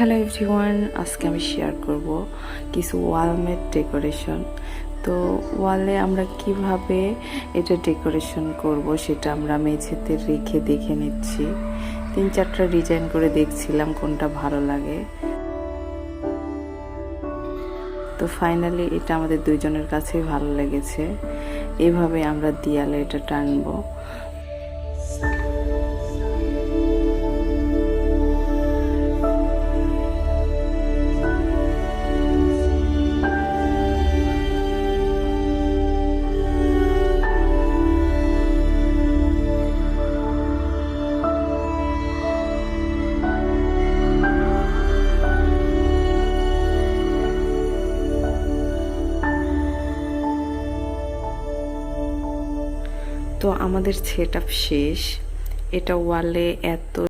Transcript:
Hello everyone, আজকে আমি share করব কিছু ওয়ালমেট ডেকোরেশন। তো ওয়ালে আমরা কিভাবে এটা ডেকোরেশন করব সেটা আমরা মেঝেতে রেখে দেখে নিচ্ছি। 3-4টা ডিজাইন করে দেখছিলাম কোনটা ভালো লাগে। তো ফাইনালি এটা আমাদের দুইজনের কাছেই ভালো লেগেছে। এভাবে আমরা দেয়ালে এটা টানবো। তো আমাদের সেটআপ শেষ। এটা ওয়ালে এত